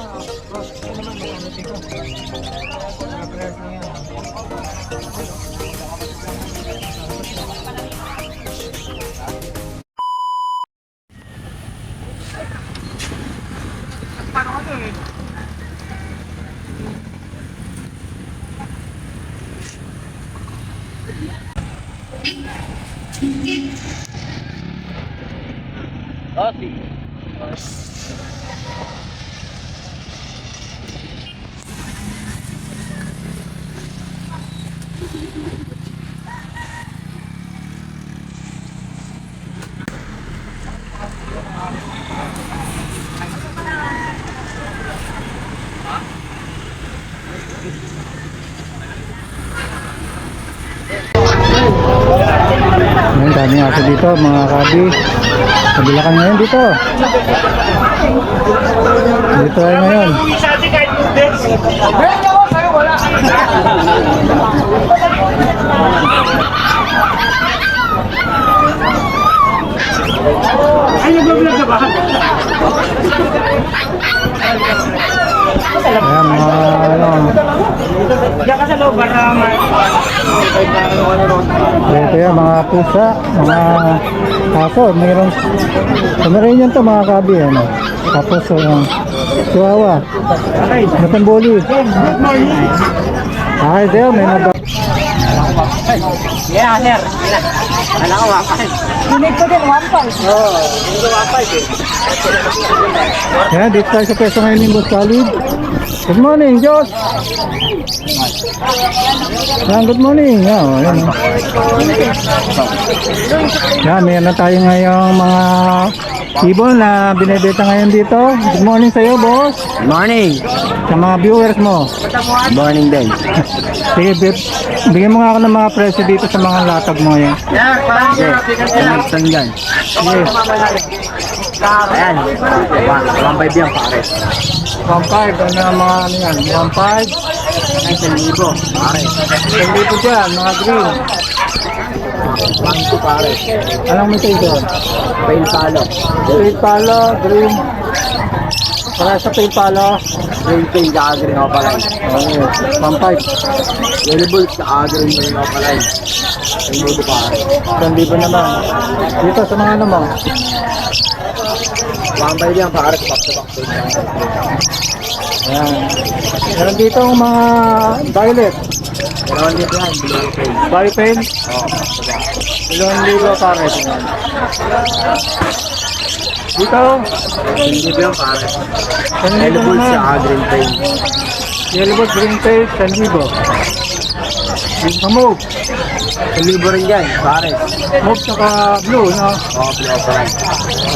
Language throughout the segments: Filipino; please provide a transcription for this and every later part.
Ang daming aso dito mga kabi. Kabila ka ngayon dito. Dito ay ngayon. Ayan mga ano. Diyan ka sa loob para Ito yan mga pusa, mga aso. Mayroon yan to mga kabi. Ano. Tapos chihuahua, matamboli. Ah, ito yan, may nabak. yeah, sir. Alam ko, wapay. Dinig ko din, wapay. Oo, dinig ko wapay. Yan, dito tayo sa pwesto ngayon ni Boss Khalid. Good morning, Diyos! Yan, good morning. Yan, yan. Yan, mayroon na tayo ngayong mga ibon na binibenta ngayon dito. Good morning sa iyo, boss. Good morning. Sa mga viewers mo. Good morning din. Sige, bigyan mo nga ako ng mga presyo dito sa mga latag mo ngayon. Okay. Saan dyan? Sige. Ayan. 1.5 yan, pare. 1.5, ano ang mga ano yan? 1.5. Ay, 1,000, pare. 1,000 dyan, mga green. 1,200, pare. Anong may tayo doon? Pail palo. Pail palo, green. Para sa pail palo. Green pail, saka green opaline. Okay, 1.5. Yellow bulls, saka green green opaline. 1,000, pare. 1,000 naman. Dito sa mga ano mo? 1.5 yan, pare. Back to back. Ayan. Meron dito ang mga violet. Meron dito yan, blue pail. Violet pail. Oo, back to back. 1,000 pare. Dito, 1,000 yan, pare. 1,000 Yellow bulls, naman. saka green pail. Yellow bulls, green pail, 1,000. Dito sa move. 1,000 rin yan, pare. Move saka blue, no? Oo, blue opaline.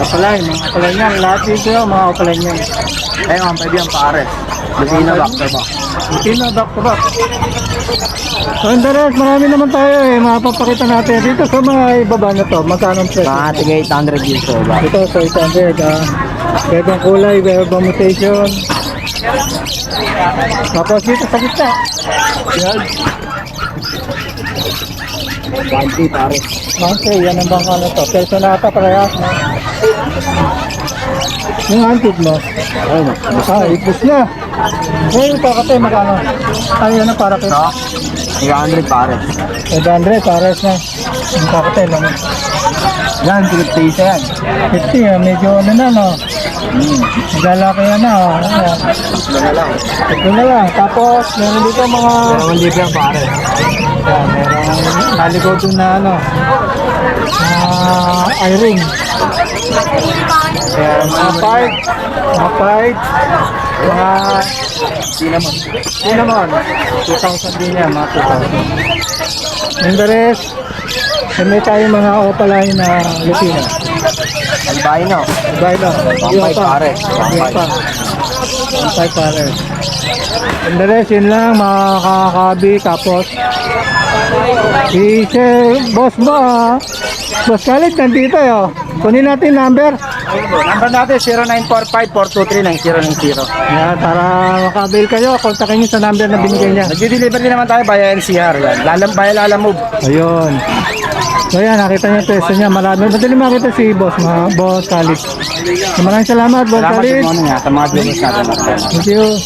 Opaline, mga opaline yan. Lahat dito, mga opaline yan. Ayun, 1.5 yan, pare. Lucina, back to back. Hindi na, back to back. So, Andres, marami naman tayo eh. Mapapakita natin. Dito sa mga ibaba na to, magkano ang presyo? Mga tiga 800 years old ba? Ito, so 800, Pwedeng kulay, pwedeng mutation. Tapos dito sa gitna. Yan. 1T, pare. Monkey, yan ang bang ano to. Peso na ata, parehas, no? Yung antik mo. Ayun, Ipos na. Ngayon ito kasi magkano? Ayaw na para ito, 300, pare. 700, pares na. Yung kakatay lang. Yan, 50 yan. 50, medyo ano na, no? Naglalaki yan na, oh. Ayan. Ito na lang. Ito na lang. Tapos, meron dito mga... 2,000 yan, pare. Ayan, merong naligaw dun na, ano, I-ring. Ayan, mga pipe. Mga pipe. Mga... Cinnamon. 2,000 din yan, mga 2,000. And the rest, may tayo mga opaline na Lucina. Albino. Albino. 1.5, pare. 1.5 pare. And the rest, yun lang, mga kakakabi. Tapos, boss mo, Boss Khalid, nandito yun. Kunin natin number. Number natin 0945-423-9090. Yan, para maka-avail kayo, kontakin nyo sa number na binigay niya. Nag-deliver din naman tayo via NCR. Yan. Lalamove. Ayun. So yan, nakita niyo yung peso niya. Marami. Madali makita si boss, mga boss Khalid. So, maraming salamat, boss Salamat Khalid. sa mga nga, sa mga viewers natin. Thank you.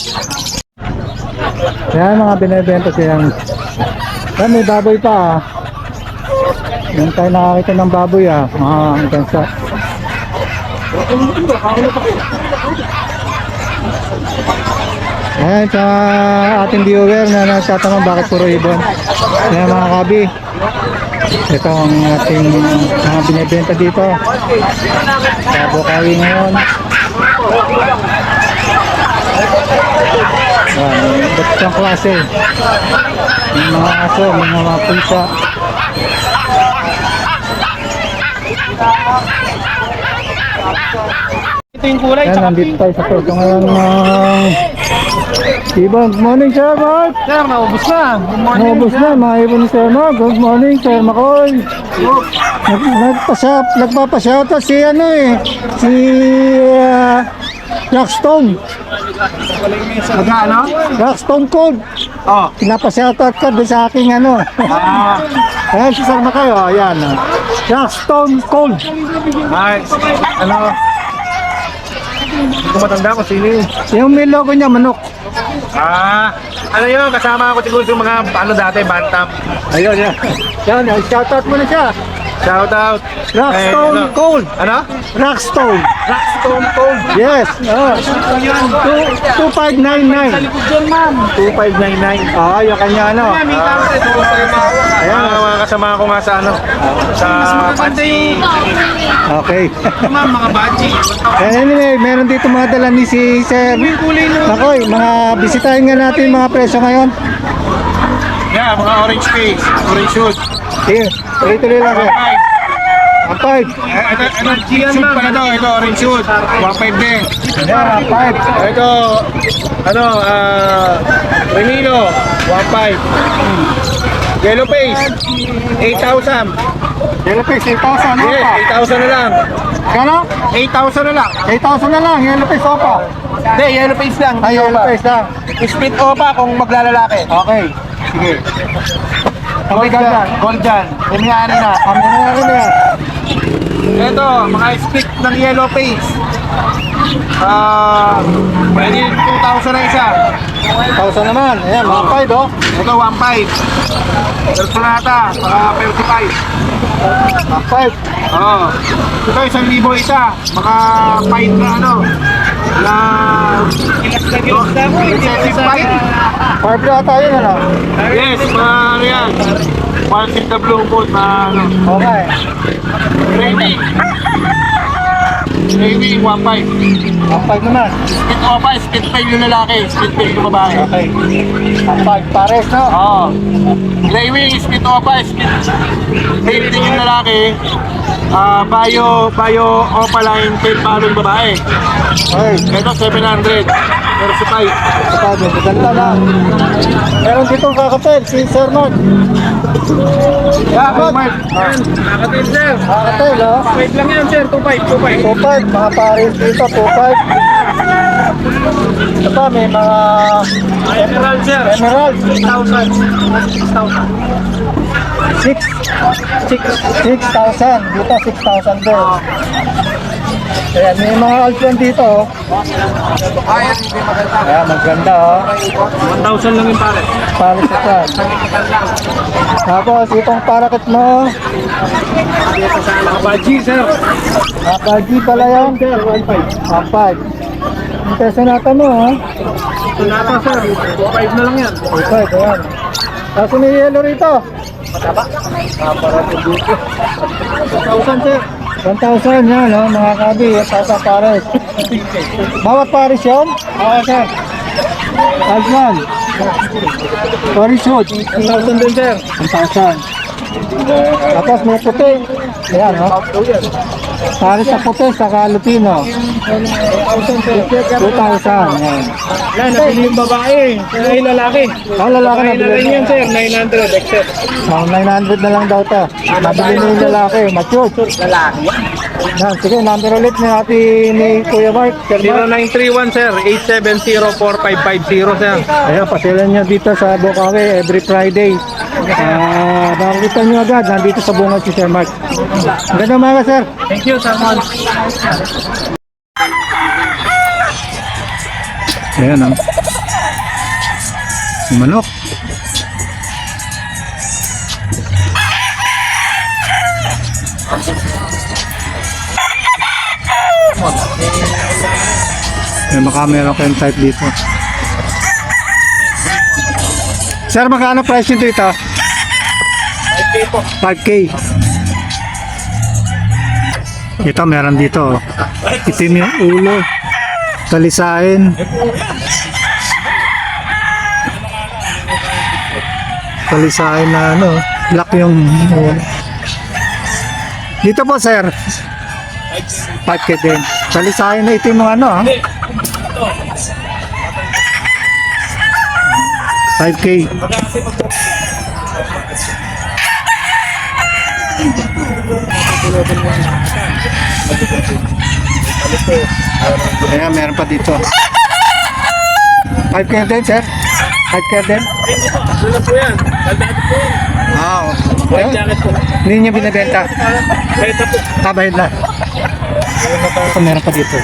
Yan, mga binibenta siyang. Yan, may baboy pa ah. Yan tayo nakakita ng baboy ah. Ang gansa. Ayan, sa ating viewer na nagtatanong bakit puro ibon. Ayan mga kabi. Ito ang ating mga binibenta dito. Sa Bukawi ngayon. Ayan, ba't isang klase. May mga aso, may mga pusa. Ito yung kulay. Ayan, nandito tayo sa pwesto ngayon ibon. Good morning, Sir Mark. Sir, naubos na. Good Naubos na, mga ibon ni Sir Mark. Good morning, Sir Makoy. Nagpapashoutout si si Rockstone. Magkano? Rockstone Code. Oh. Pinapashoutout ka doon sa aking Ayan si Sir Makoy, ayan. Rockstone Code. Nice. Ano? Hindi ko matanda ko sino yun. Yung may logo niya, manok. Ano yun? Kasama ako siguro sa mga dati, Bantam. Ayun, yan. Yan, shoutout mo na siya. Shout out. Rockstone Cold. Ano? Rockstone. Rockstone Cold. Yes. 2599. 2599. Yung kanya Ayan, mga kasama ko nga sa sa Pansi. Okay. Mga bachi. Anyway, meron dito mga dala ni si Sir. Nakoy, mga bisitahin nga natin mga presyo ngayon. Yeah, mga orange face, orange shoot. Sige, tuloy-tuloy lang. 1.5. Shoot pala to, ito orange shoot. 1.5 din. Yeah, 1.5. Ito, Remino, 1.5. Yellow face, 8,000. Yellow face, 8,000. Ano Yes, pa? 8,000 na lang. Kano? 8,000 na lang. 8,000 na lang. Yellow face, opa. Hindi, yellow face lang. Ay, yellow face lang. Split opa kung maglalalaki. Okay. Sige. Gold dyan, gold dyan. Kumiyari na. Kami na rin yan. Ito, mga split ng yellow face. Pwede 2,000 na isa. 1,000 naman. Ayan, mga 5 oh. Ito, 1.5. Personata, mga 35. Mga 5. Oo. Ito, 1,000 isa. Mga 5 na na excessive 5. 5 na tayo na lang. Yes, mga yan. One six na blue gold na Okay. Gravy. Gravy, 1.5. Mga 5 naman. Split opa, split 5 yung lalaki, split 5 yung babae. Okay. Mga 5 pares no? Oo. Gravy, split opa, split 5 din yung lalaki. Bayo opa line, 10 palo yung babae. Okay. Ito, 700. Pero sa 5. Sabi, maganda na. Meron dito kakapel, si Sir Mark. Yeah, Mark. Nakatil, sir. Kakapel, oh. 5 lang yan, sir. 2.5. 2.5, mga pares dito, 2.5. Ito pa, may mga Emerald, sir. emerald. 6,000. Dito, 6,000 din. Ayan, may mga altron dito, oh. Ayan, maganda, oh. 1,000 lang yung pare. Pares ito. Tapos, itong parakit mo. Baji, sir. Nakaji pala yan. 1.5. Yung peso natin mo, ha? Ito na pa, sir. 2.5 na lang yan. 2.5, ayan. Tapos may yellow rito. Para dito. 1,000, sir. 1,000 yan, no? Mga kabi. 1,000 pares. Bawat pares yun? Oo, sir. Altman. Pares yun. 1,000 din, sir. 1,000. Tapos may puti. Ayan, no? Pares sa puti sa Lupino. 2,000. Ayan. Yan, nabili yung babae. Ay, lalaki. Ang lalaki na Ay, na rin yan, sir. 900, except. 900 na lang daw to. Nabili na yung lalaki. Mature. Lalaki. Yan, sige, number ulit na natin ni Kuya Mark. Sir Mark. 0931 sir, 8704550 sir. Ayan, pasyalan nyo dito sa Bukawi every Friday. Makikita nyo agad, nandito sa bungad si Sir Mark. Ganda mga sir. Thank you, Sir Mon. Ayan ang manok. May makamera kayong type dito. Sir, magkano price nito ito? 5K po. 5K. Ito meron dito. Itim yung ulo. Talisain. Talisain na ano. Black yung ulo. Dito po sir. 5K din. Talisain na itim yung ano ha. 5K. Ayan, meron pa dito. 5K din, sir? 5K din? Ano po yan? Daldado po yan. White jacket po. Hindi niya binibenta. Beta po. Kabahid na. Ito, meron pa dito.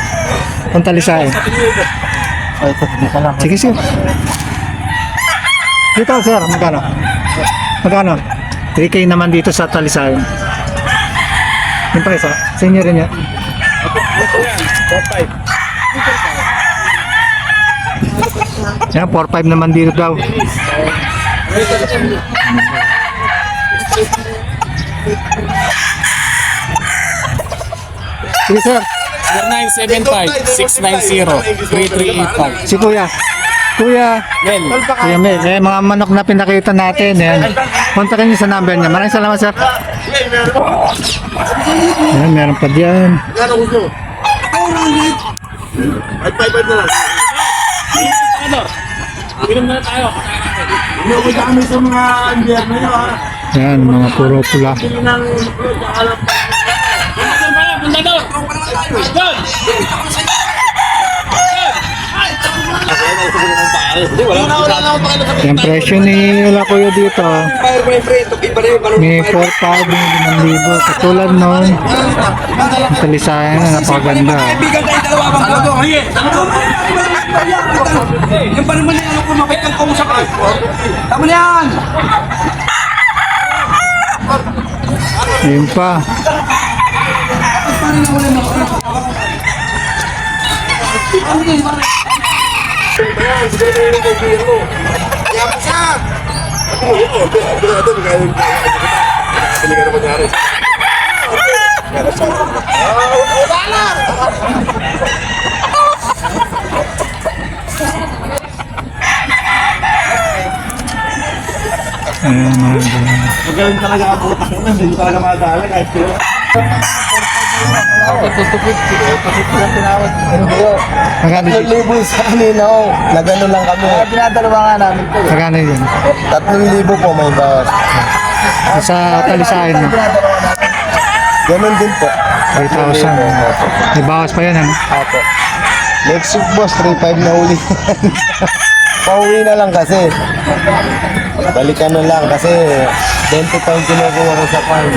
Kung talisain. Ito, dito lang. Sige, sir. Dito, sir. Magkano? Magkano? 3K naman dito sa talisain. Yung pa isa. Sa inyo rin yan. Ano po yan? 4-5. Yan, 4-5 naman dito daw. Sige, sir. 0975-690-3385. Si Kuya. Kuya. Mel. Kuya Mel. Eh, mga manok na pinakita natin. Yan. Kontakin niyo sa number niya. Maraming salamat, sir. Yan, meron pa diyan. Gano'n gusto? 5-5 na lang. Inom na tayo. Hindi ako kami sa mga under na yun ha. Yan, mga puro pula. Hindi nang alam. Punta doon! Doon! Yung presyo ni Wala Kuya dito. May 4,000, may 5,000. Katulad nun. Ang talisayan na napakaganda. Yung pa naman yung ano ko, mabait kang kausap ka. Tama na yan! Ayun pa. Ayan, mga ganyan. Magaling talaga ako. Hindi talaga madala kahit sila. Magkano yun? Libo sa kanina oh. Nagano lang kami. Pinadalawa nga namin to. Magkano yun? 3,000 po may bawas. Sa talisayan mo. Ganun din po. 3,000. May bawas pa yan, ha? Apo. Next week boss, 3,500 na uli. Pauwi na lang kasi. Balikan na lang kasi 20 pounds kinukuha ko sa farm.